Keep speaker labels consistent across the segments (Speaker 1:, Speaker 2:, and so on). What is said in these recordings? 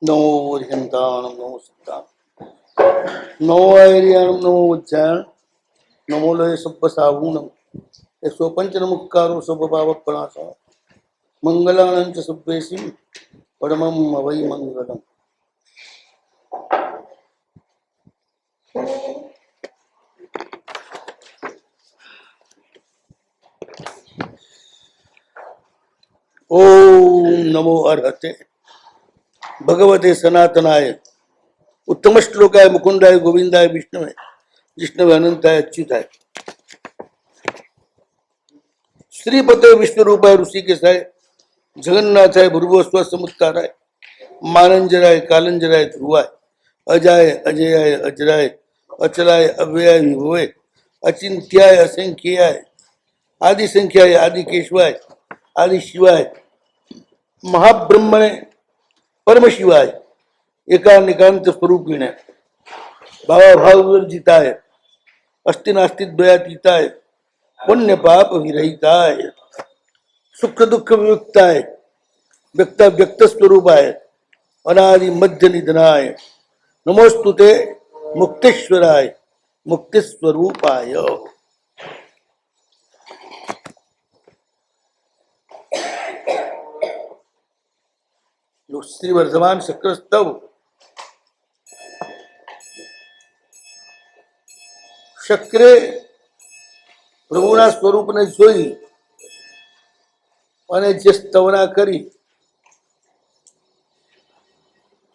Speaker 1: नमो हरिहंताणं नमो सिद्धां नमो ऐर्याणं नमो उज्जायण नमो लय सब्ब सावूणं यशो पंचनमुक्कारो स्वभावपणासः मंगलानं च सब्बेसिं परमं वै मंगलम् ओम नमो अर्हते भगवते सनातनाय उत्तम श्लोकाय मुकुंदाय गोविंदाय विष्णुवे विष्णुवे अनंताय अच्युताय श्रीपते विष्णुरूपाय ऋषिकेशाय जगन्नाथाय भूर्भुवस्व समुत्ताराय मानंजराय कालंजराय ध्रुवाय अजाय अजयाय अजराय अचलाय अव्ययाय विभवे अचिंत्याय असंख्याय आदि संख्याय आदि केशवाय आदि शिवाय महाब्रह्मणे परम शिवाय एकानिकांत स्वरूपिणे भावाभाव विवर्जिताय अस्ति नास्ति द्वयातीताय पुण्य पाप विरहिताय सुख दुख विमुक्ताय व्यक्ता व्यक्त स्वरूपाय अनादि मध्य निधनाय नमोस्तुते मुक्तेश्वराय मुक्ति स्वरूपाय श्री वर्धमान शक्रस्तव शक्रे પ્રભુના સ્વરૂપને જોઈ અને જે સ્તવના કરી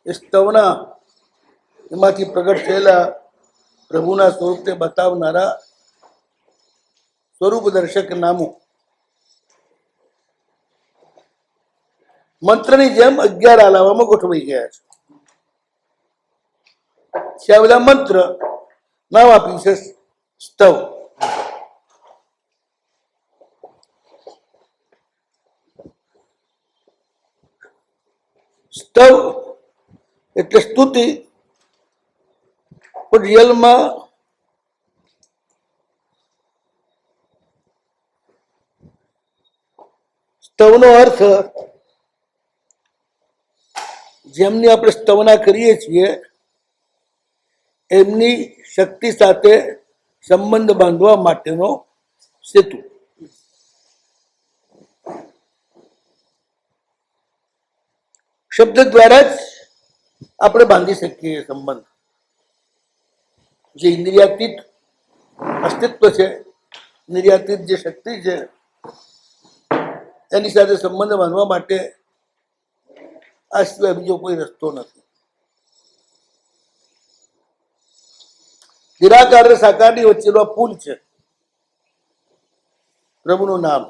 Speaker 1: એ સ્તવના એમાંથી પ્રગટ થયેલા પ્રભુના સ્વરૂપને બતાવનારા સ્વરૂપ દર્શક નામો મંત્રની જેમ 11 આલાવામાં ગોઠવાઈ ગયા છે આવેલા મંત્ર નામ આપ્યું છે સ્તવ સ્તવ એટલે સ્તુતિ પણ રિયલમાં સ્તવનો અર્થ જેમની આપણે સ્તવના કરીએ છીએ એમની શક્તિ સાથે સંબંધ બાંધવા માટેનો સેતુ શબ્દ દ્વારા જ આપણે બાંધી શકીએ સંબંધ જે ઇન્દ્રિયાતીત અસ્તિત્વ છે ઇન્દ્રિયાતીત જે શક્તિ છે એની સાથે સંબંધ બાંધવા માટે આ સિવાય બીજો કોઈ રસ્તો નથી નિરાકાર અને સાકારની વચ્ચેનો પુલ છે પ્રભુનું નામ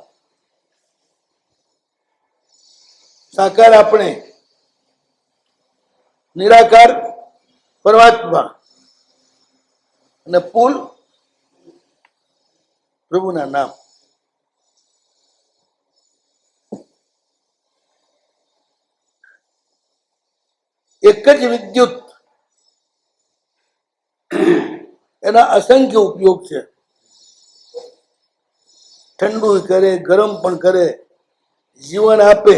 Speaker 1: સાકાર આપણે નિરાકાર પરમાત્મા અને પુલ પ્રભુના નામ એક જ વિદ્યુત એના અસંખ્ય ઉપયોગ છે ઠંડુ કરે ગરમ પણ કરે જીવન આપે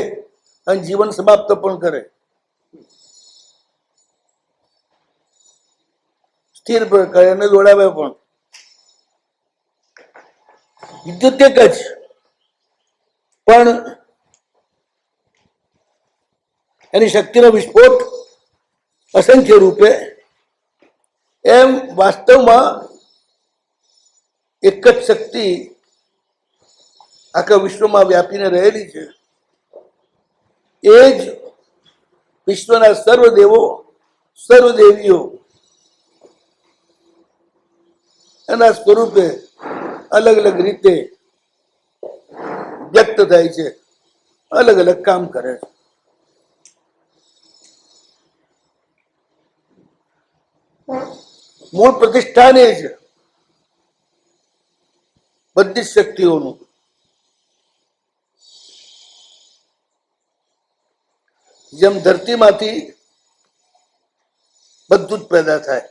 Speaker 1: અને જીવન સમાપ્ત પણ કરે સ્થિર પણ કરે અને દોડાવે પણ વિદ્યુત એક જ પણ એની શક્તિનો વિસ્ફોટ અસંખ્ય રૂપે એમ વાસ્તવમાં એક જ શક્તિ આખા વિશ્વમાં વ્યાપીને રહેલી છે એ જ વિશ્વના સર્વદેવો સર્વદેવીઓ એના સ્વરૂપે અલગ અલગ રીતે વ્યક્ત થાય છે અલગ અલગ કામ કરે છે મૂળ પ્રતિષ્ઠાન એ છે બધી જ શક્તિઓનું જેમ ધરતીમાંથી બધું જ પેદા થાય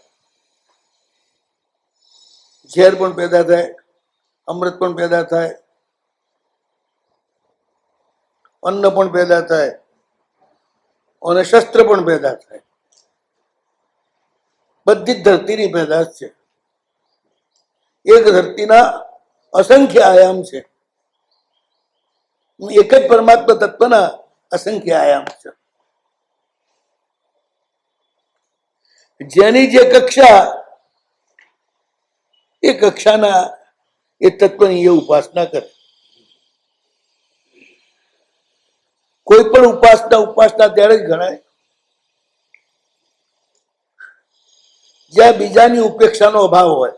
Speaker 1: ઝેર પણ પેદા થાય અમૃત પણ પેદા થાય અન્ન પણ પેદા થાય અને શસ્ત્ર પણ પેદા થાય. બધી જ ધરતીની પેદાશ છે. એક ધરતીના અસંખ્ય આયામ છે. એક જ પરમાત્મા તત્વના અસંખ્ય આયામ છે. જેની જે કક્ષા, એ કક્ષાના એ તત્વની એ ઉપાસના કરે. કોઈ પણ ઉપાસના ત્યારે જ ગણાય જ્યાં બીજાની ઉપેક્ષાનો અભાવ હોય.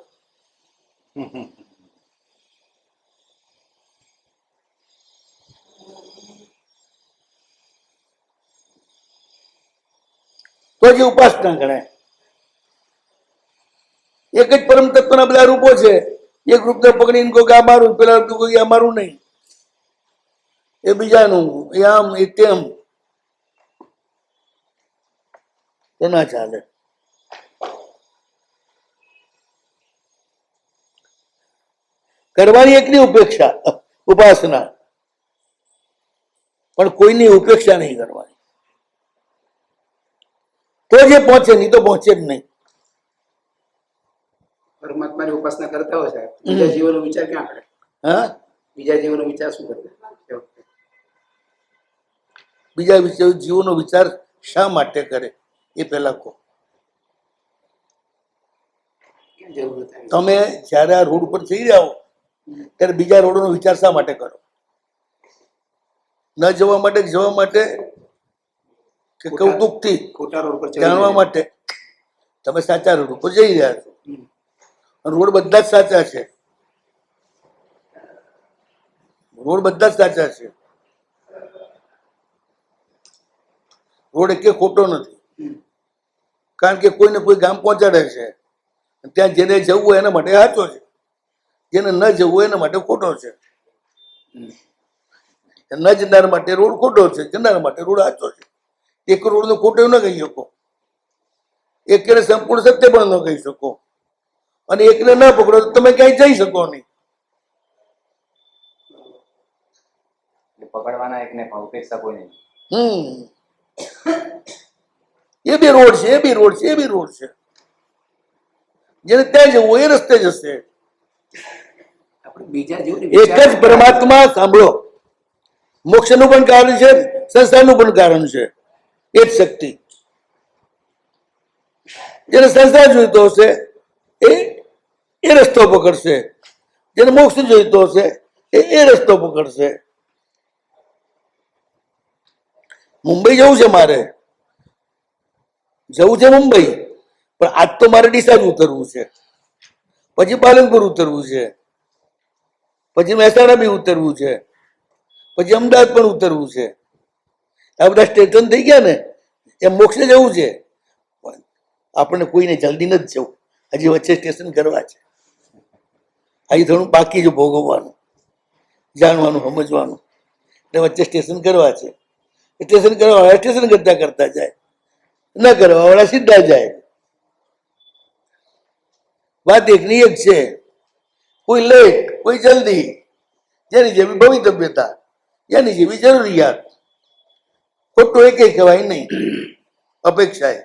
Speaker 1: તો જે ઉપાસના ગણાય. એક જ પરમ તત્વના બધા રૂપો છે. એક રૂપને પકડીને કોઈ આ મારું, પેલા રૂપ કોઈ આ મારું નહીં, એ બીજાનું, એ આમ એ તેમ, એ ના ચાલે. કરવાની એકની ઉપેક્ષા ઉપાસના, પણ કોઈની ઉપેક્ષા નહીં કરવાની. તો જે પહોંચે, નહીં તો પહોંચે જ નહીં.
Speaker 2: પરમાત્માની ઉપાસના કરતા હોય સાહેબ, બીજા જીવોનો વિચાર ક્યાં કરે?
Speaker 1: હા,
Speaker 2: બીજા જીવોનો વિચાર શું કરે?
Speaker 1: બીજા જીવોનો વિચાર શા માટે કરે એ પેલા કહો.
Speaker 2: ક્યાં જરૂર થાય?
Speaker 1: તમે જયારે આ રોડ ઉપર જઈ રહ્યા હો ત્યારે બીજા રોડનો વિચાર શા માટે કરો? ન જવા માટે, જવા માટે, કે કૌતુકથી
Speaker 2: ખોટા રોડ પર
Speaker 1: જાણવા માટે? તમે સાચા રોડ ઉપર જઈ રહ્યા છો. રોડ બધા જ સાચા છે. રોડ બધા જ સાચા છે. રોડ એકે ખોટો નથી. કારણ કે કોઈને કોઈ ગામ પહોંચાડે છે, ત્યાં જેને જવું હોય એના માટે સાચો છે, જેને ન જવું હોય એના માટે ખોટો છે. ન જનાર માટે રોડ ખોટો છે, જનાર માટે રોડ સાચો છે. એક રોડ નો ખોટો ન કહી શકો, એકને સંપૂર્ણ સત્ય પણ ન કહી શકો, અને એકને ન પકડો તો તમે ક્યાંય જઈ શકો નહીં.
Speaker 3: પકડવાના એકને ઉપેક્ષા કોઈ નહીં.
Speaker 1: એ બી રોડ છે, એ બી રોડ છે, એ બી રોડ છે. જેને ત્યાં જવું હોય એ રસ્તે જશે.
Speaker 2: આપણે બીજા જીવોની
Speaker 1: એક જ પરમાત્મા, સાંભળો, મોક્ષનું પણ કારણ છે, સંસારનું પણ કારણ છે. એ જ શક્તિ. જેને સંસાર જોઈતો હશે એ રસ્તો પકડશે, જેને મોક્ષ જોઈતો હશે એ રસ્તો પકડશે. મુંબઈ જવું છે મારે, જવું છે મુંબઈ, પણ આજ તો મારે ડીસા જ ઉતરવું છે, પછી પાલનપુર ઉતરવું છે, પછી મહેસાણા બી ઉતરવું છે, પછી અમદાવાદ પણ ઉતરવું છે. આ બધા સ્ટેશન થઈ ગયા ને, એમ મોક્ષે જવું છે. આપણને કોઈને જલ્દી નથી જવું, હજી વચ્ચે સ્ટેશન કરવા છે. અહીં થોડું બાકી છે ભોગવવાનું, જાણવાનું, સમજવાનું, એટલે વચ્ચે સ્ટેશન કરવા છે. સ્ટેશન કરવા વાળા સ્ટેશન કરતા કરતા જાય, ન કરવા વાળા સીધા જાય. વાત એકની એક છે. કોઈ લેટ, કોઈ જલ્દી, જેની જેવી ભવિતવ્યતા, જેની જેવી જરૂરિયાત. ખોટું એક કહેવાય નહીં અપેક્ષા એ,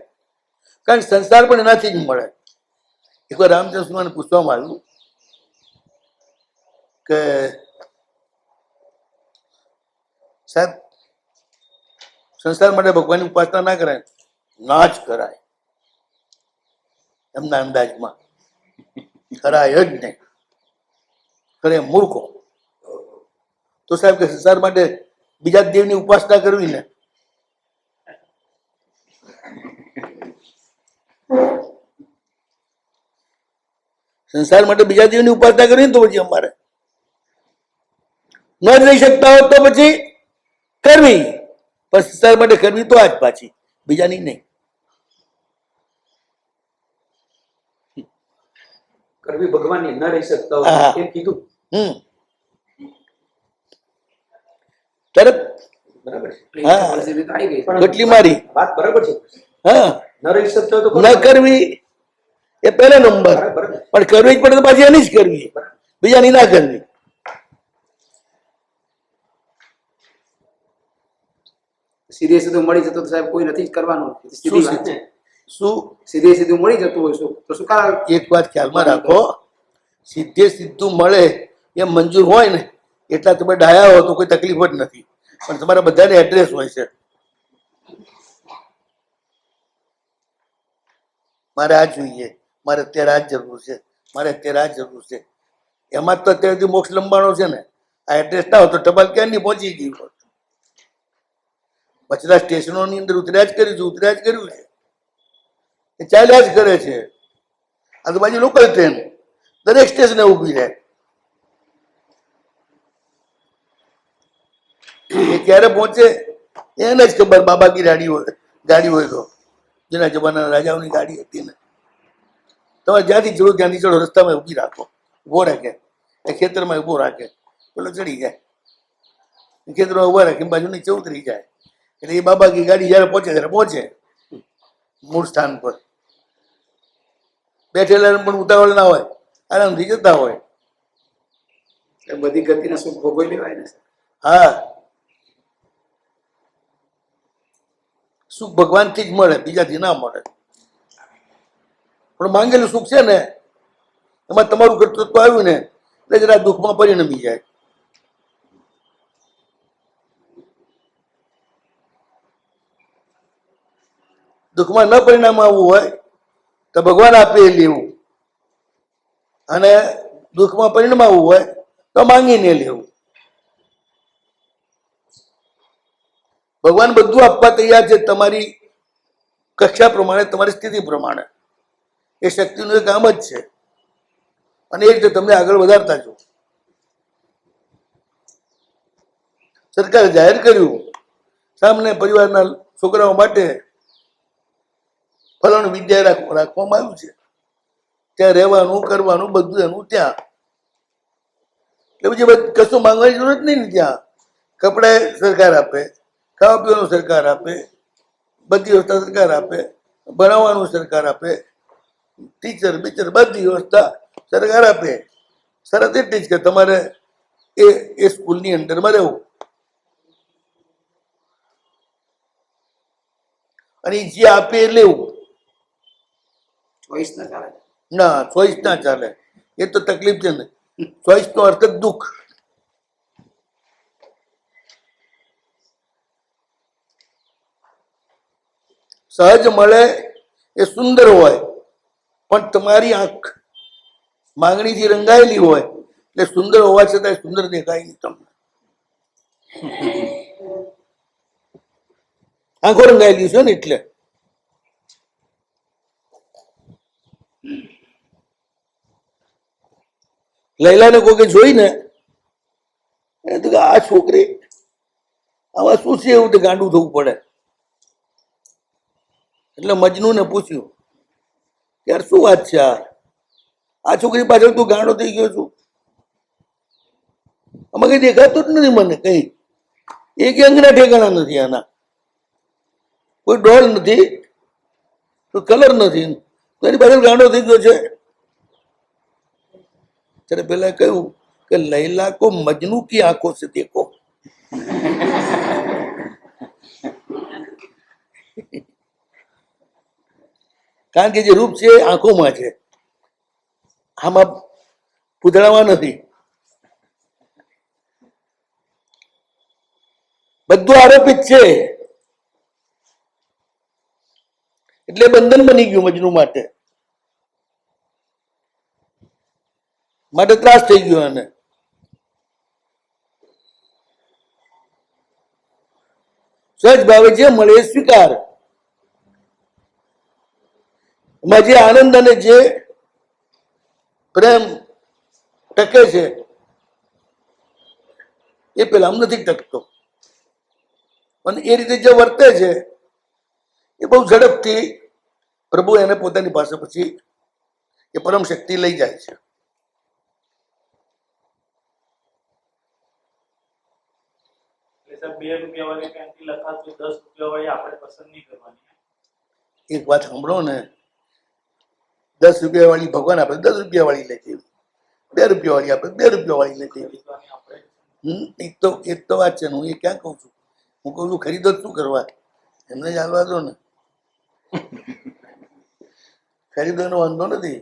Speaker 1: કારણ સંસાર પણ એનાથી જ મળે. એકવાર રામચંદ્ર સ્વામીને પૂછવામાં આવ્યું કે સાહેબ, સંસાર માટે ભગવાનની ઉપાસના ના કરાય? ના જ કરાય, એમના અંદાજમાં કરાય જ નહીં. કરે મૂર્ખો. તો સાહેબ કે સંસાર માટે બીજા દેવની ઉપાસના કરવી ને? સંસાર માટે બીજા દેવની ઉપાસના કરવી ને તો પછી અમારે ન જ રહી શકતા હોત તો પછી કરવી, પણ સંસાર માટે કરવી તો આજ પાછી, બીજાની નહીં.
Speaker 4: કરવી ભગવાનની, ન રહી શકતા
Speaker 1: હા.
Speaker 4: હોય એમ કીધું.
Speaker 1: તરત
Speaker 4: બરાબર છે.
Speaker 1: હા.
Speaker 2: પરિસ્થિતિ તો આવી ગઈ.
Speaker 4: પણ
Speaker 1: કેટલી મારી.
Speaker 4: વાત બરાબર છે.
Speaker 1: હા,
Speaker 4: ન રહી શકતા હોય તો
Speaker 1: ન કરવી એ પહેલો નંબર,
Speaker 4: બરાબર.
Speaker 1: પણ કરવી જ પડે તો પાછી એની જ કરવી, બીજાની ના કરવી.
Speaker 2: સીધે સીધું મળી જતું તો સાહેબ કોઈ નથી જ કરવાનું. સીધી વાત છે.
Speaker 1: શું
Speaker 2: સીધે સીધું મળી જતું હોય શું તો શું કારણ?
Speaker 1: એક વાત ખ્યાલમાં રાખો, સીધે સીધું મળે એ મંજૂર હોય ને એટલા તમે ડાયા હો તો કોઈ તકલીફ જ નથી, પણ તમારા બધાને એડ્રેસ હોય છે. મારે આ જોઈએ, મારે અત્યારે આ જ જરૂર છે, મારે અત્યારે આ જ જરૂર છે. એમાં જ તો અત્યારથી મોક્ષ લંબાણો છે ને. આ એડ્રેસ ના હોય તો ટપાલ ક્યાંની પહોંચી ગઈ હોત. પછીના સ્ટેશનોની અંદર ઉતર્યા જ કર્યું છે, ઉતર્યા જ કર્યું છે, એ ચાલ્યા જ કરે છે. આજુબાજુ લોકલ ટ્રેન દરેક સ્ટેશને ઊભી રહે. એ ક્યારે પહોંચે એને જ ખબર. બાબાકી ગાડી હોય તો જેના જમાના રાજાઓની ગાડી હતી ને, તમારે જ્યાંથી ચડો ત્યાંથી ચડો, રસ્તામાં ઊભી રાખો, ઊભો રાખે, એ ખેતરમાં ઊભો રાખે, પેલો ચડી જાય. ખેતરમાં ઊભા રાખે બાજુ નીચે ઉતરી જાય. એટલે એ બાબાકી ગાડી જયારે પહોંચે ત્યારે પહોંચે મૂળ સ્થાન પર. બેઠેલા પણ ઉતાવળ ના હોય, આરામથી જતા હોય.
Speaker 2: એ બધી ગતિના સુખ ભોગવી લેવાય ને.
Speaker 1: હા, સુખ ભગવાનથી જ મળે, બીજાથી ના મળે. પણ માંગેલું સુખ છે ને એમાં તમારું કર્તૃત્વ આવ્યું ને એટલે જરા દુઃખમાં પરિણમી જાય. દુઃખમાં ન પરિણામ આવવું હોય તો ભગવાન આપે એ લેવું, અને દુઃખમાં પરિણામ આવવું હોય તો માંગીને લેવું. ભગવાન બધું આપવા તૈયાર છે તમારી કક્ષા પ્રમાણે, તમારી સ્થિતિ પ્રમાણે. એ શક્તિનું એક કામ જ છે, અને એ રીતે તમને આગળ વધારતા છો. સરકારે જાહેર કર્યું સામાન્ય પરિવારના છોકરાઓ માટે ફલાણું વિદ્યા રાખવામાં આવ્યું છે, ત્યાં રહેવાનું કરવાનું બધું એનું ત્યાં. એટલે પછી કશું માંગવાની જરૂર જ નહીં ને. ત્યાં કપડા સરકાર આપે, ખાવા પીવાનું સરકાર આપે, બધી વ્યવસ્થા સરકાર આપે, ભણાવવાનું સરકાર આપે, ટીચર બીચર બધી વ્યવસ્થા સરકાર આપે. શરત એટલી જ કે તમારે એ સ્કૂલની અંડરમાં રહેવું. અને જે આપે એ લેવું.
Speaker 2: ચોઈસ ના ચાલે.
Speaker 1: ના, ચોઈસ ના ચાલે. એ તો તકલીફ છે ને. ચોઈસ નો અર્થ જ દુઃખ. સહજ મળે એ સુંદર હોય, પણ તમારી આંખ માંગણીથી રંગાયેલી હોય એટલે સુંદર હોવા છતાં સુંદર દેખાય નહીં તમને. આંખો રંગાયેલી છે ને એટલે. લૈલાને કોકે જોઈ ને તો આ છોકરી આવા શું છે એવું તો ગાંડું થવું પડે. એટલે મજનૂને પૂછ્યું યાર શું વાત છે, આ છોકરી પાછળ તું ગાંડો થઈ ગયો છું? આમાં કઈ દેખાતું જ નથી મને. કઈ એક અંગના ઠેકાણા નથી આના. કોઈ ડોલ નથી, કોઈ કલર નથી, તો એની પાછળ ગાંડો થઈ ગયો છે. ત્યારે પેલા કહ્યું કે લૈલા કો મજનू की आंखों से देखो. કારણ કે જે રૂપ છે એ આંખોમાં છે, આમાં પૂતળામાં નથી. બધું આરોપિત છે એટલે બંધન બની ગયું મજનુ માટે. માટે ત્રાસ થઈ ગયો એને. સહજ ભાવે જે મળે એ સ્વીકાર. એમાં જે આનંદ અને જે પ્રેમ ટકે છે એ પેલા નથી ટકતો. અને એ રીતે જે વર્તે છે એ બહુ ઝડપથી પ્રભુ એને પોતાની પાસે પછી એ પરમ શક્તિ લઈ જાય છે. એક વાત સાંભળો ને, 10 રૂપિયા વાળી ભગવાન આપે 10 રૂપિયા વાળી લે છે, 2 રૂપિયા વાળી આપે 2 રૂપિયા વાળી લે છે. એ તો વાત છે ને, હું એ ક્યાં કહું છું. હું કહું છું ખરીદો જ શું કરવા, એમને જ હાલવા દો ને, ખરીદવાનો વાંધો નથી.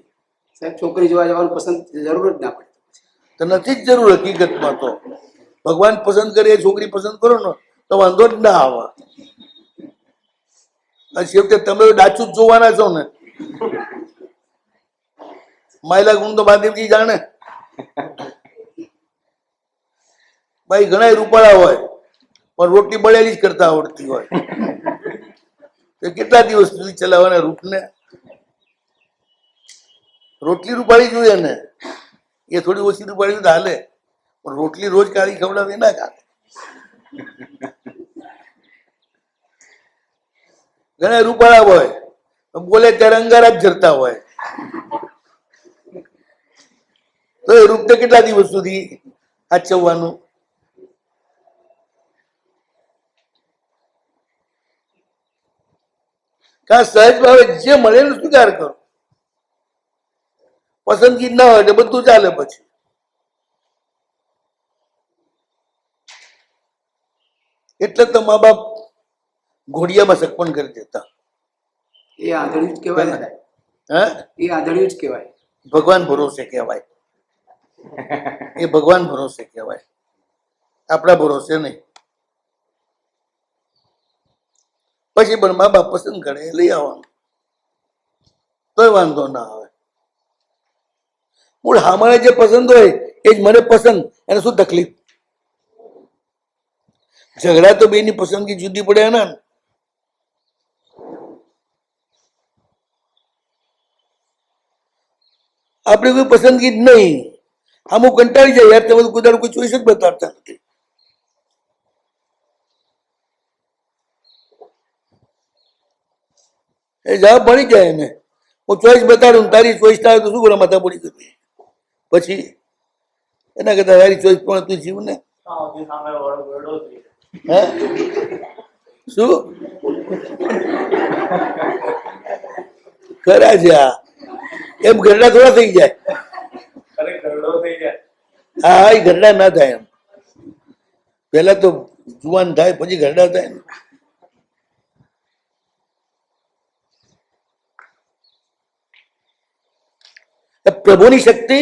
Speaker 2: સાહેબ છોકરી જોવા જવાનું પસંદ જરૂર જ ના પડે.
Speaker 1: તો નથી જ જરૂર હકીકતમાં. તો ભગવાન પસંદ કરે એ છોકરી પસંદ કરો ને તો વાંધો જ ના આવે. અને છેવટે તમે ડાચું જ જોવાના છો ને. માયલા ગુણ તો મહાદેવજી જાણે. ભાઈ ઘણા રૂપાળા હોય પણ રોટલી બળેલી જ કરતા આવડતી હોય તો કેટલા દિવસ સુધી ચલાવવાના રૂપને? રોટલી રૂપાળી જોઈએ ને, એ થોડી ઓછી રૂપાળી તો હાલે, પણ રોટલી રોજ કાઢી ખવડાવે ના ચાલે. ઘણા રૂપાળા હોય બોલે ત્યારે અંગારા જ જરતા હોય તો એ રૂપને કેટલા દિવસ સુધી સાચવવાનું? કા સહજ ભાવે જે મળે ને સ્વીકાર કરો. પસંદગી ના હોય એટલે બધું ચાલે. પછી એટલે તો મા બાપ ઘોડિયામાં સગપણ કરી દેતા.
Speaker 2: એ આંધળ્યું જ કહેવાય ને.
Speaker 1: હે,
Speaker 2: એ આંધળ્યું જ કહેવાય.
Speaker 1: ભગવાન ભરોસે કહેવાય. એ ભગવાન ભરોસે કહેવાય, આપણા ભરોસે નહીં. પછી પણ મા બાપ પસંદ કરે એ લઈ આવવાનું, તોય વાંધો ના આવે. મૂળ હામાને જે પસંદ હોય એ જ મને પસંદ, એને શું તકલીફ? ઝઘડા તો બેની પસંદગી જુદી પડે એના ને. આપણે કોઈ પસંદગી જ નહીં. અમુક કંટાળી જાય યાર, તમે કોઈ કોઈ ચોઈસ જ બતાવતા નથી. એ જવાબ ભણી જાય એને, હું ચોઈસ બતાડું તારી ચોઈસ થાય તો શું કરે માથા પડી કરવી? પછી એના કરતા તારી ચોઈસ પણ તું જીવ ને. હે શું ખરા છે આ? એમ ઘરડા થોડા થઈ જાય. હા, એ ઘરડા ના થાય. એમ પેલા તો જુવાન થાય પછી ઘરડા થાય ને. પ્રભુની શક્તિ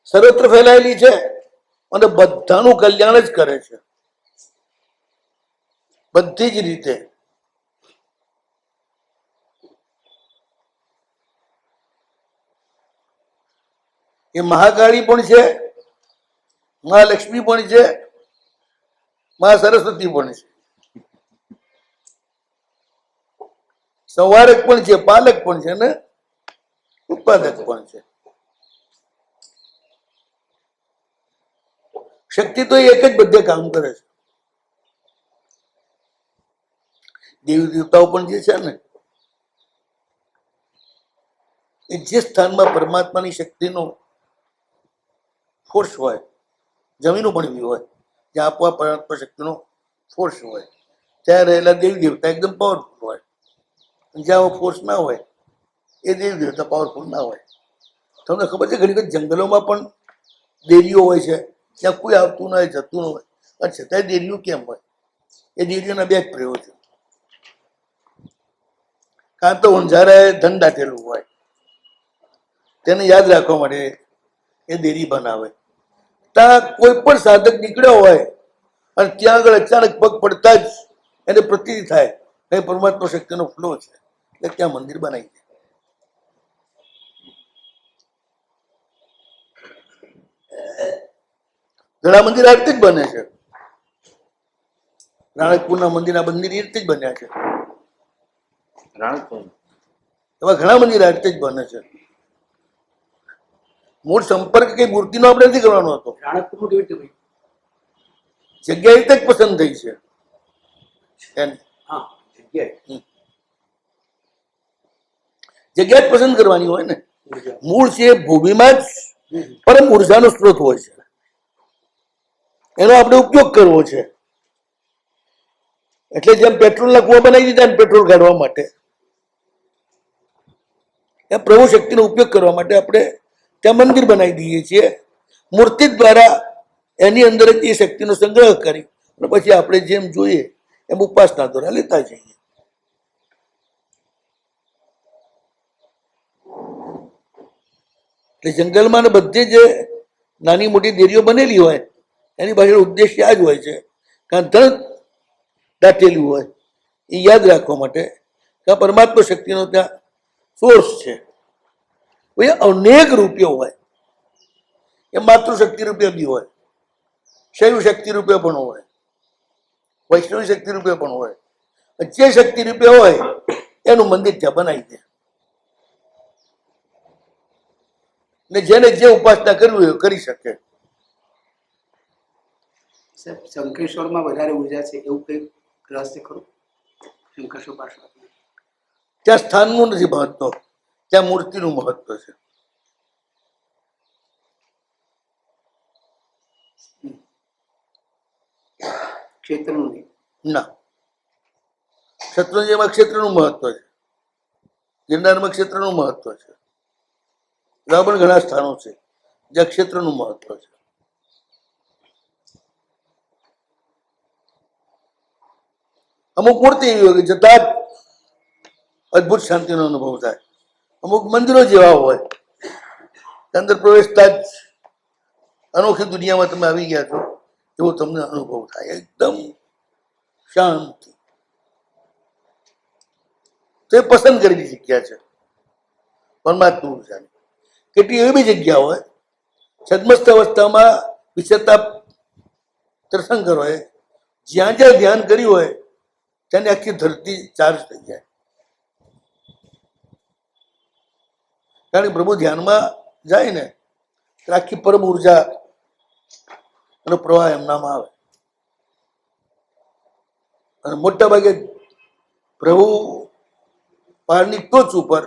Speaker 1: સર્વત્ર ફેલાયેલી છે અને બધાનું કલ્યાણ જ કરે છે, બધી જ રીતે. એ મહાકાળી પણ છે, મહાલક્ષ્મી પણ છે, મહા સરસ્વતી પણ છે, સંવારક પણ છે, પાલક પણ છે ને ઉત્પાદક પણ છે. શક્તિ તો એક જ બધે કામ કરે છે. દેવી દેવતાઓ પણ જે છે ને એ જે સ્થાનમાં પરમાત્માની શક્તિનો ફોર્સ હોય, જમીનો ભણવી હોય જ્યાં આપવા પરમાત્મા શક્તિનો ફોર્સ હોય ત્યાં રહેલા દેવી દેવતા એકદમ પાવરફુલ હોય. જ્યાં ફોર્સ ના હોય એ દેવી દેવતા પાવરફુલ ના હોય. તમને ખબર છે ઘણી વખત જંગલોમાં પણ દેરીઓ હોય છે ત્યાં કોઈ આવતું ન હોય, જતું ન હોય, અને છતાંય દેરીઓ કેમ હોય? એ દેરીઓના બે જ પ્રયોગ છે. કાં તો વંજારાએ ધન દાટેલું હોય, તેને યાદ રાખવા માટે એ દેરી બનાવે. ત્યાં કોઈ પણ સાધક નીકળ્યો હોય અને ત્યાં આગળ અચાનક પગ પડતા જ એને પ્રતીતિ થાય કે પરમાત્મા શક્તિનો ફ્લો છે, એટલે ત્યાં મંદિર બનાવી દે. ઘણા મંદિર આ રીતે જ બને છે. રાણકપુરના મંદિરના મંદિર એ રીતે જ બન્યા છે. એવા ઘણા મંદિર આ રીતે જ બને છે. મૂળ સંપર્ક કઈ મૂર્તિનો આપણે નથી કરવાનો હતો.
Speaker 2: રાણકપુર કેવી રીતે ભાઈ?
Speaker 1: જગ્યા રીતે જ પસંદ થઈ છે એની.
Speaker 2: હા, જગ્યાએ
Speaker 1: જગ્યા જ પસંદ કરવાની હોય ને. મૂળ છે ભૂમિમાં જ પરમ ઉર્જાનો સ્ત્રોત હોય છે, એનો આપણે ઉપયોગ કરવો છે. એટલે જેમ પેટ્રોલના કુવા બનાવી દીધા ને પેટ્રોલ કાઢવા માટે, એમ પ્રભુ શક્તિનો ઉપયોગ કરવા માટે આપણે ત્યાં મંદિર બનાવી દઈએ છીએ. મૂર્તિ દ્વારા એની અંદર જ એ શક્તિનો સંગ્રહ કરી અને પછી આપણે જેમ જોઈએ એમ ઉપાસના દ્વારા લેતા જઈએ. એટલે જંગલમાં ને બધી જે નાની મોટી દેરીઓ બનેલી હોય એની પાછળ ઉદ્દેશ્ય આ જ હોય છે, કારણ ધન દાટેલું હોય એ યાદ રાખવા માટે કે આ પરમાત્મા શક્તિનો ત્યાં સોર્સ છે. એ અનેક રૂપિયો હોય, એ માતૃશક્તિ રૂપે બી હોય, શૈવ શક્તિ રૂપે પણ હોય, વૈષ્ણવી શક્તિ રૂપે પણ હોય. જે શક્તિ રૂપે હોય એનું મંદિર ત્યાં બનાવી દે ને જેને જે ઉપાસના કરવી હોય એ કરી શકે.
Speaker 2: સાહેબ, શંખેશ્વરમાં વધારે ઉર્જા છે એવું કંઈક રહસ્ય ખરું? શંખેશ્વર પાછળ
Speaker 1: ત્યાં સ્થાનનું નથી મહત્વ, ત્યાં મૂર્તિનું મહત્વ છે.
Speaker 2: ક્ષેત્રનું નહીં.
Speaker 1: ના, શત્રુંજયમાં ક્ષેત્રનું મહત્વ છે, ગિરનારમાં ક્ષેત્રનું મહત્વ છે, એવા પણ ઘણા સ્થાનો છે જ્યાં ક્ષેત્રનું મહત્વ છે. અમુક મૂર્તિ એવી હોય કે જતા જ અદભુત શાંતિનો અનુભવ થાય. અમુક મંદિરો જેવા હોય અંદર પ્રવેશતા જ અનોખી દુનિયામાં તમે આવી ગયા છો એવો તમને અનુભવ થાય, એકદમ શાંતિ. તો એ પસંદ કરેલી જગ્યા છે પરમાત્મા ઉર્જાની. કેટલી એવી બી જગ્યા હોય છદ્મસ્થ અવસ્થામાં વિચરતા તીર્થંકરોએ જ્યાં જ્યાં ધ્યાન કર્યું હોય ત્યાંની આખી ધરતી ચાર્જ થઈ જાય. કારણ કે પ્રભુ ધ્યાનમાં જાય ને આખી પરમ ઉર્જા અને પ્રવાહ એમનામાં આવે. અને મોટા ભાગે પ્રભુ પહાડની ટોચ ઉપર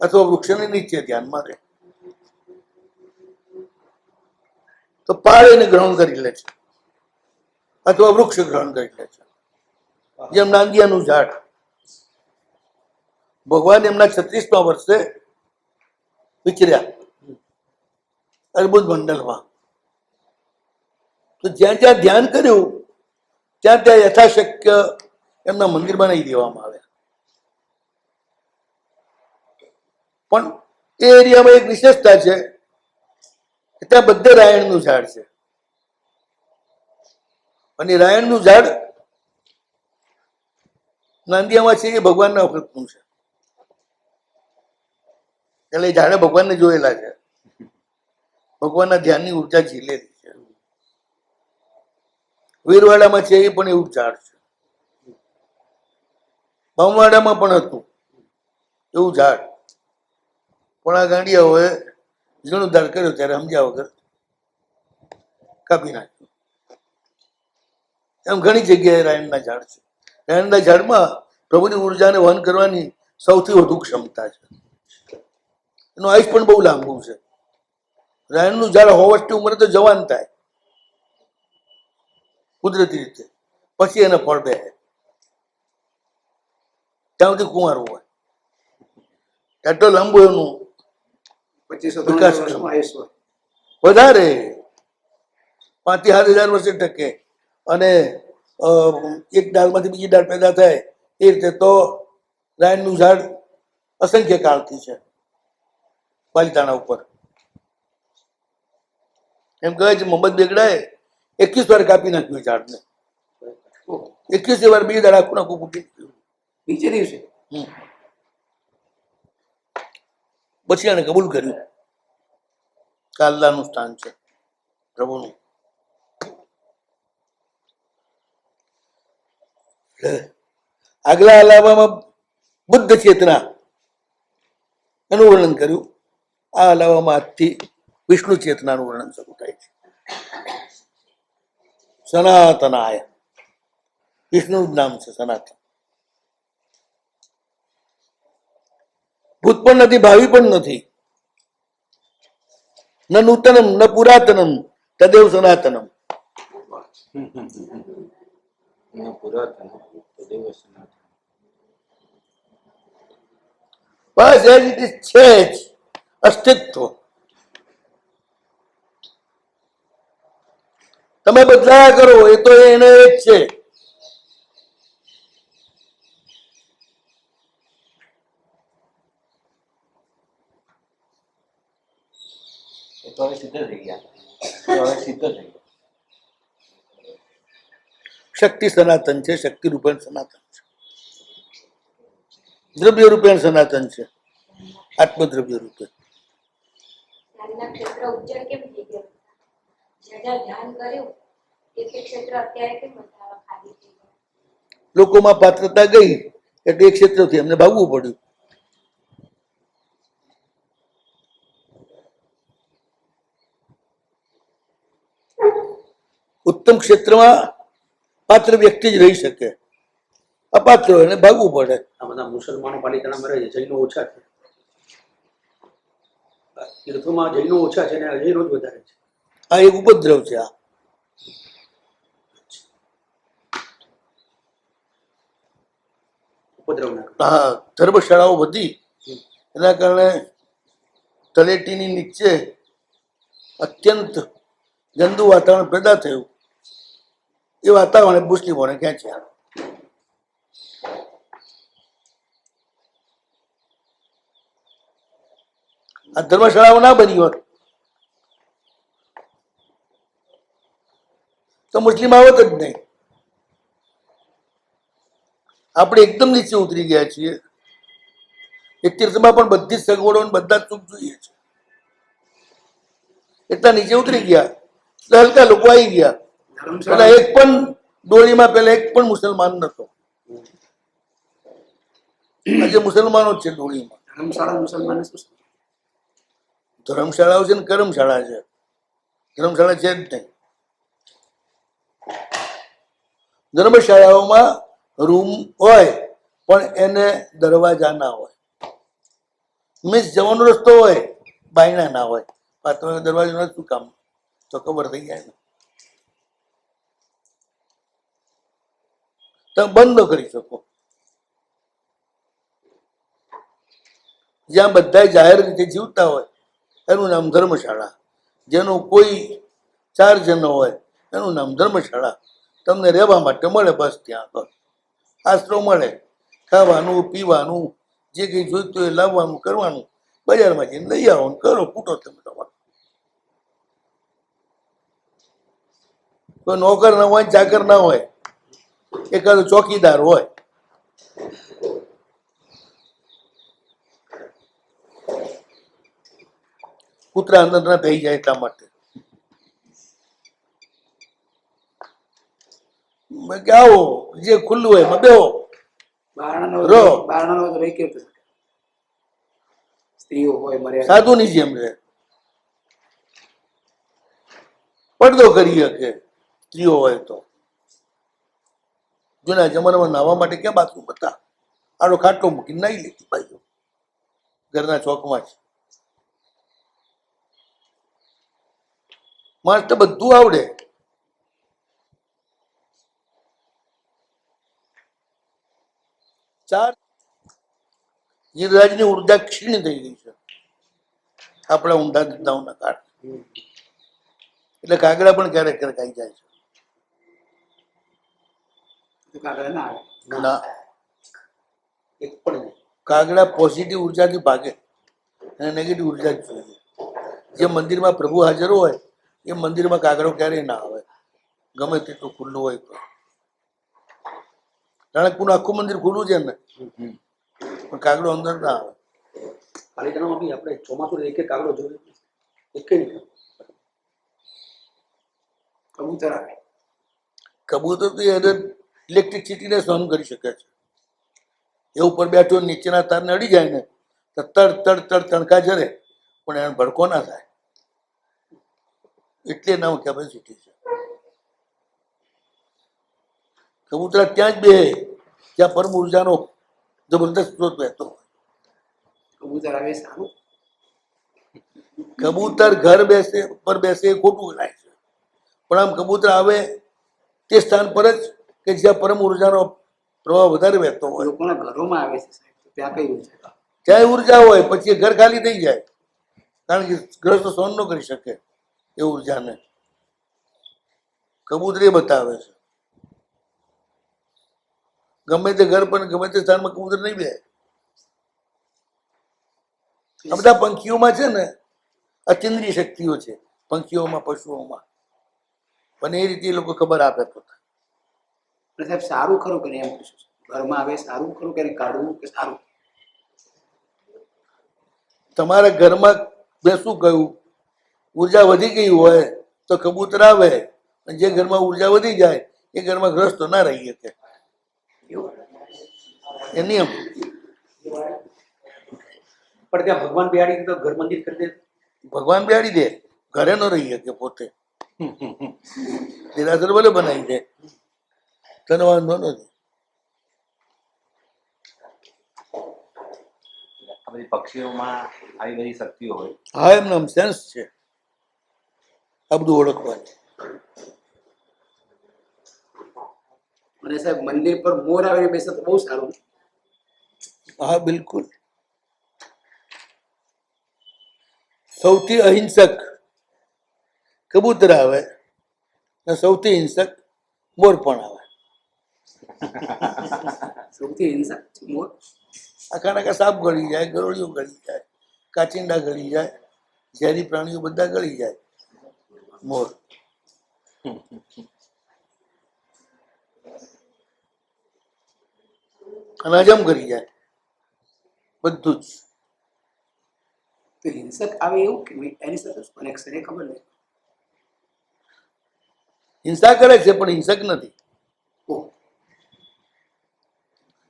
Speaker 1: અથવા વૃક્ષની નીચે ધ્યાનમાં રહે તો પહાડ એને ગ્રહણ કરી લે છે અથવા વૃક્ષ ગ્રહણ કરી લે છે. જેમ નાંદિયાનું ઝાડ, ભગવાન એમના 36મા વર્ષે વિચર્યા અર્બુદ મંડળમાં, તો જ્યાં જ્યાં ધ્યાન કર્યું ત્યાં ત્યાં યથાશક્ય એમના મંદિર બનાવી દેવામાં આવ્યા. પણ એ એરિયામાં એક વિશેષતા છે કે ત્યાં બધે રાયણનું ઝાડ છે અને રાયણનું ઝાડ નાંદિયામાં છે એ ભગવાનના વખતનું છે. એટલે એ ઝાડે ભગવાનને જોયેલા છે, ભગવાનના ધ્યાનની ઉર્જા ઝીલેલી છે. વીરવાડામાં છે એ પણ એવું ઝાડ છે, બામવાડામાં પણ હતું એવું ઝાડ, પણ આ ગાંડિયાઓએ જીર્ણોદ્ધાર કર્યો ત્યારે સમજ્યા વગર કાપી નાખ્યું. એમ ઘણી જગ્યાએ રાયણના ઝાડ છે. રાયણના ઝાડમાં પ્રભુની ઉર્જાને વહન કરવાની સૌથી વધુ ક્ષમતા છે. એનું આયુષ પણ બહુ લાંબુ છે. રાયણનું ઝાડ 100 વર્ષની ઉંમરે તો જવાન થાય કુદરતી રીતે, પછી એને ફળ બે ત્યાં સુધી કુંવારું હોય. એટલો લાંબુ એનું
Speaker 2: 2500
Speaker 1: વિકાસ
Speaker 2: વર્ષનું આયુષ્ય હોય.
Speaker 1: વધારે 5,000 વર્ષે ટકે. અને એક ડાળમાંથી બીજી ડાળ પેદા થાય એ રીતે તો રાયણનું ઝાડ અસંખ્ય કાળથી છે પાલિતાણા ઉપર. એમ કહે છે મોહમ્મદ બેગડાએ 21 વાર કાપી નાખ્યું ઝાડને, 21 વાર બીજી ડાળ આખું નાખું ફૂટી ગયું.
Speaker 2: બીજે દિવસે
Speaker 1: પછી એને કબૂલ કર્યું કે અલ્લાહનું સ્થાન છે, પ્રભુનું. આગલા અલાવામાં બુદ્ધ ચેતના એનું વર્ણન કર્યું. આ અલાવામાં આજથી વિષ્ણુ ચેતનાનું વર્ણન શરૂ થાય છે. સનાતનાય, વિષ્ણુ જ નામ છે સનાતન. ભૂત પણ નથી, ભાવિ પણ નથી. ન નૂતનમ ન પુરાતનમ તદેવ સનાતનમ. બસ એજ ઇટ ઇઝ, છે જ અસ્તિત્વ. તમે બદલાયા કરો એ તો એને જ છે.
Speaker 3: એ તો હવે સિદ્ધ થઈ ગયા. એ હવે સિદ્ધ થઈ ગયા.
Speaker 1: શક્તિ સનાતન છે, શક્તિ રૂપેણ સનાતન છે, દ્રવ્ય રૂપેણ સનાતન છે, આત્મદ્રવ્ય રૂપે.
Speaker 5: ધ્યાનના ક્ષેત્ર ઉજ્જડ કેમ થઈ ગયું? જ્યાં ધ્યાન કર્યું એ ક્ષેત્ર અત્યારે કેમ બધા ખાલી થઈ ગયા?
Speaker 1: લોકોમાં પાત્રતા ગઈ એટલે એક ક્ષેત્રથી એમને ભાગવું પડ્યું. ઉત્તમ ક્ષેત્રમાં પાત્ર વ્યક્તિ જ રહી શકે, અપાત્ર હોય એને ભાગવું પડે.
Speaker 4: આ બધા મુસલમાનો પાલિતાણામાં રહે છે, જૈનો ઓછા છે. તીર્થોમાં જૈનો ઓછા છે ને અજૈનો જ વધારે છે.
Speaker 1: આ એક ઉપદ્રવ છે. આ
Speaker 4: ઉપદ્રવના
Speaker 1: હા, ધર્મશાળાઓ વધી એના કારણે તળેટીની નીચે અત્યંત ગંદુ વાતાવરણ પેદા થયું. એ વાતાવરણે મુસ્લિમોને ખેંચ્યા. આ ધર્મશાળાઓ ના બની હોત તો મુસ્લિમ આવત જ નહીં. આપણે એકદમ નીચે ઉતરી ગયા છીએ. એ તીર્થમાં પણ બધી જ સગવડો અને બધા જ સુખ જોઈએ છે. એટલા નીચે ઉતરી ગયા એટલે હલકા લોકો આવી ગયા. પેલા
Speaker 2: ધર્મશાળા
Speaker 1: એક પણ ડોળીમાં પેલા એક પણ મુસલમાન નતો. આજે મુસલમાનો જ છે ડોળીમાં.
Speaker 2: ધર્મશાળા મુસલમાનને શું સમજે?
Speaker 1: ધર્મશાળાઓ છે ને કર્મશાળા છે. ધર્મશાળા છે જ નહીં. ધર્મશાળાઓમાં રૂમ હોય પણ એને દરવાજા ના હોય. મીન્સ જવાનો રસ્તો હોય, બાયણા ના હોય. પાત્ર દરવાજો ના શું કામ? તો ખબર થઈ જાય ને. તમે બંધ ન કરી શકો. જ્યાં બધા જાહેર રીતે જીવતા હોય એનું નામ ધર્મશાળા. જેનું કોઈ ચાર્જ ન હોય એનું નામ ધર્મશાળા. તમને રહેવા માટે મળે બસ ત્યાં આગળ. આશરો મળે, ખાવાનું પીવાનું જે કંઈ જોઈતું એ લાવવાનું કરવાનું. બજારમાં જઈને લઈ આવો ને કરો, ફૂટો તમે તમારો. કોઈ નોકર ના હોય, ચાકર ના હોય, એકાદો ચોકીદાર હોય. કૂતરા અંદર ના થઈ જાય એટલા માટે. મેં કે આવો, જે ખુલ્લું હોય એમાં બેહો.
Speaker 2: બારણાનો
Speaker 1: રહો.
Speaker 2: બારણાનો તો રહી કેવું? સ્ત્રીઓ હોય મર્યાદા
Speaker 1: સાધુની જેમ રહે. પડદો કરી શકે સ્ત્રીઓ હોય તો. જૂના જમાનામાં નાહવા માટે ક્યાં બાથરૂમ હતા? આડો ખાટલો મૂકીને નાહી લેતી બાઈઓ ઘરના ચોકમાં જ. માણસ તો બધું આવડે. ચાર ગિરિરાજની ઉર્જા ક્ષીણ થઈ ગઈ છે આપણા ઊંધા ધંધાઓના કારણે. એટલે કાગડા પણ ક્યારેક ક્યારેક આવી જાય છે.
Speaker 2: તો કાગડા ના આવે.
Speaker 1: ના,
Speaker 4: એક પણ નહીં.
Speaker 1: કાગડા પોઝિટિવ ઉર્જાથી ભાગે અને નેગેટિવ ઉર્જા જ જોઈએ. જે મંદિરમાં પ્રભુ હાજર હોય એ મંદિરમાં કાગડો ક્યારેય ના આવે, ગમે તેટલું ખુલ્લું હોય તો. રાણકપુરનું આખું મંદિર ખુલ્લું છે ને, પણ કાગડો અંદર ના આવે.
Speaker 4: પાલિતાણામાં બી આપણે ચોમાસું એક એક કાગડો જોયો નથી. એક નહીં.
Speaker 2: કબૂતર આવે.
Speaker 1: કબૂતર તો એને ઇલેક્ટ્રિસિટીને સહન કરી શકે છે. એ ઉપર બેઠો નીચેના તારને અડી જાય ને તો તડ તડ તડ તણકા જરે, પણ એને ભડકો ના થાય. એટલે નામ કેપેસિટી છે. કબૂતર ત્યાં જ બે જ્યાં પરમ ઉર્જાનો જબરદસ્ત સ્ત્રોત વહેતો હોય.
Speaker 2: કબૂતર આવે સારું.
Speaker 1: કબૂતર ઘર બેસે પર બેસે એ ખોટું ગણાય છે, પણ આમ કબૂતર આવે તે સ્થાન પર જ કે જ્યાં પરમ ઉર્જાનો પ્રવાહ વધારે વહેતો હોય
Speaker 2: લોકોના ઘરોમાં આવે છે સાહેબ, તો ત્યાં કઈ ઉર્જા?
Speaker 1: ત્યાં ઉર્જા હોય, પછી એ ઘર ખાલી થઈ જાય. કારણ કે ગ્રસ્ત સહન ન કરી શકે એ ઉર્જાને. કબૂતર એ બતાવે છે. ગમે તે ઘર પર ગમે તે સ્થાનમાં કબૂતર નહીં બે. આ બધા પંખીઓમાં છે ને અચિંદ્રિય શક્તિઓ છે પંખીઓમાં, પશુઓમાં, પણ એ રીતે એ લોકો ખબર આપે પોતા.
Speaker 2: પણ સાહેબ સારું ખરું કે નહીં એમ પૂછું છું. ઘરમાં આવે સારું ખરું કે નહીં, કાઢવું કે સારું?
Speaker 1: તમારા ઘરમાં મેં શું કહ્યું, ઉર્જા વધી ગઈ હોય તો કબૂતર આવે, અને જે ઘરમાં ઉર્જા વધી જાય એ ઘરમાં ગ્રસ્તો ના રહી શકે. એ નિયમ.
Speaker 4: પણ ત્યાં ભગવાન બિહાડી તો ઘર મંદિર કરી દે.
Speaker 1: ભગવાન બેહાડી દે, ઘરે ન રહી શકે પોતે. દેરાસર ભલે બનાવી દે, તને વાંધો નથી.
Speaker 3: આ બધી પક્ષીઓમાં આવી બધી શક્તિઓ હોય.
Speaker 1: હા, એમનો સેન્સ છે આ બધું ઓળખવાનું.
Speaker 2: અને સાહેબ મંદિર પર મોર આવે બેસે તો બહુ સારું.
Speaker 1: હા, બિલકુલ. સૌથી અહિંસક કબૂતર આવે અને સૌથી હિંસક મોર પણ આવે.
Speaker 2: સૌથી હિંસક મોર.
Speaker 1: આખા નાખા સાપ ગળી જાય, ગરોળીઓ ગળી જાય, કાચિંડા ગળી જાય, ઝેરી પ્રાણીઓ બધા ગળી જાય. મોર અને હજમ કરી જાય બધું જ.
Speaker 2: તો હિંસક આવે એવું કે એની સાથે કનેક્શન એ ખબર નહીં.
Speaker 1: હિંસા કરે છે પણ હિંસક નથી.
Speaker 2: ઓહ,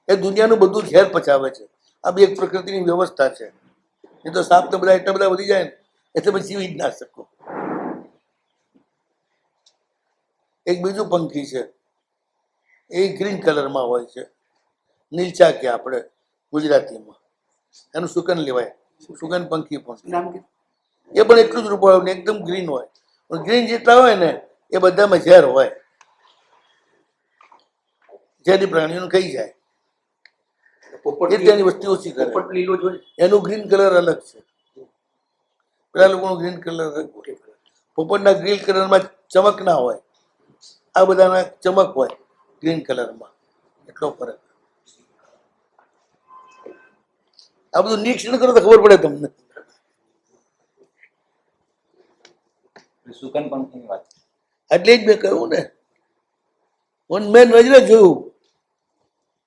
Speaker 1: એ દુનિયાનું બધું ઝેર પચાવે છે. આ બી એક પ્રકૃતિની વ્યવસ્થા છે. એ તો સાપ તો બધા એટલા બધા વધી જાય ને એટલે પછી જીવી જ ના શકો. એક બીજું પંખી છે, એ ગ્રીન કલરમાં હોય છે, નીલચા કે આપણે ગુજરાતીમાં, એનું સુકન લેવાય, સુકન પંખી પણ.
Speaker 2: શું નામ કીધું?
Speaker 1: એ પણ એટલું જ રૂપાળું ને એકદમ ગ્રીન હોય, પણ ગ્રીન જેટલા હોય ને એ બધામાં ઝેર હોય, ઝેરી પ્રાણીઓને ખાઈ જાય.
Speaker 4: પોપટ
Speaker 1: એ ત્યાંની વસ્તી ઓછી કરે.
Speaker 4: પોપટ લીલો જ હોય.
Speaker 1: એનું ગ્રીન કલર અલગ છે, પેલા લોકોનું ગ્રીન કલર અલગ હોય. પોપટના ગ્રીન કલરમાં ચમક ના હોય, આ બધાના ચમક હોય ગ્રીન કલરમાં, એટલો ફરક. આ બધું નિરીક્ષણ કરો તો ખબર પડે તમને.
Speaker 3: સુકન પંખીની વાત.
Speaker 1: એટલે જ મેં કહ્યું ને, મેં નજરે જોયું,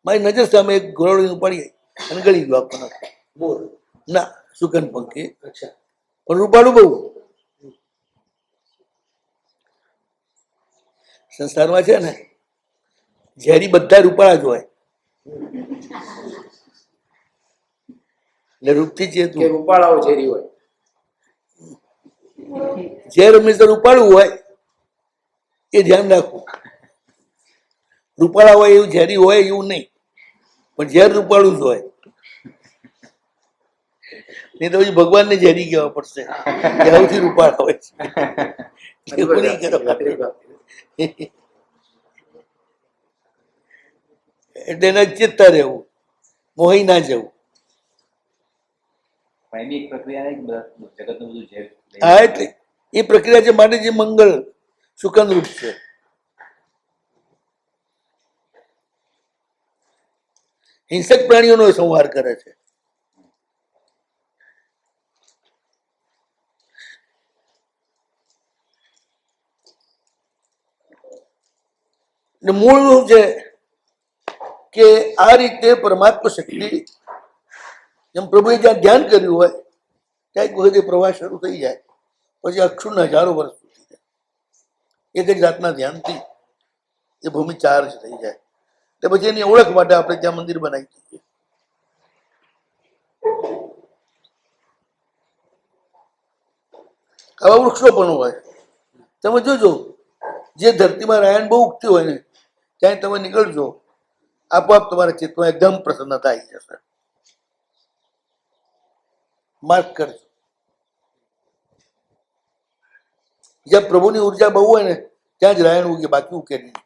Speaker 1: મારી નજર સામે એક ઘોરડી ઉપાડી અને ગળી ગયો આપણને.
Speaker 4: મોર.
Speaker 1: ના, સુકન પંખી,
Speaker 4: અચ્છા.
Speaker 1: પણ રૂપાળું બહુ. સંસારમાં છે ને ઝેરી બધા રૂપાળા જ હોય, એટલે રૂપથી
Speaker 2: કે
Speaker 1: ચેતું.
Speaker 2: રૂપાળાઓ ઝેરી હોય.
Speaker 1: ઝેર હંમેશા રૂપાળું હોય એ ધ્યાન રાખવું. રૂપાળા હોય એવું ઝેરી હોય એવું નહીં, પણ ઝેર રૂપાળું જ હોય. નહીં તો પછી ભગવાનને ઝેરી કહેવા પડશે કે સૌથી રૂપાળા હોય છે. એવું નહીં કરવાનું. એટલે એના ચેતતા રહેવું, મોહી ના જવું.
Speaker 3: પણ એની એક પ્રક્રિયા નહીં કે બધા જગતનું બધું ઝેર લઈ
Speaker 1: હા, એટલે એ પ્રક્રિયા છે માટે જે મંગળ સુકન રૂપ છે. હિંસક પ્રાણીઓનો સંહાર કરે છે. મૂળ શું છે કે આ રીતે પરમાત્મા શક્તિ, જેમ પ્રભુએ જ્યાં ધ્યાન કર્યું હોય ત્યાં એક વખતે પ્રવાસ શરૂ થઈ જાય, પછી અક્ષુણ હજારો વર્ષ સુધી જાય. એક જ જાતના ધ્યાનથી એ ભૂમિ ચાર્જ થઈ જાય. એટલે પછી એની ઓળખ માટે આપણે ત્યાં મંદિર બનાવી દઈએ. આવા વૃક્ષો પણ હોય. તમે જોજો, જે ધરતીમાં રાયણ બહુ ઉગતી હોય ને ત્યાં તમે નીકળજો, આપોઆપ તમારા ચિત્તમાં એકદમ પ્રસન્નતા આવી જશે. માર્ક કરજો. જ્યાં પ્રભુની ઉર્જા બહુ હોય ને ત્યાં જ રાયણ ઉગે, બાકી ઉગે નહીં.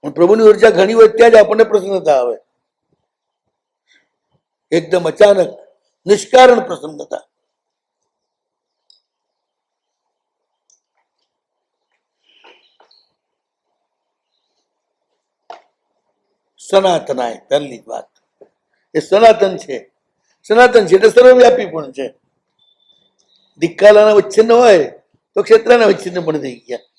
Speaker 1: પણ પ્રભુની ઉર્જા ઘણી હોય ત્યાં જ આપણને પ્રસન્નતા આવે, એકદમ અચાનક નિષ્કારણ પ્રસન્નતા. સનાતનાય પહેલી જ વાત, એ સનાતન છે સનાતન છે એટલે સર્વવ્યાપી પણ છે. દિક્કાલાના વચ્છિન્ન હોય તો ક્ષેત્રના વચ્છિન્ન પણ થઈ ગયા.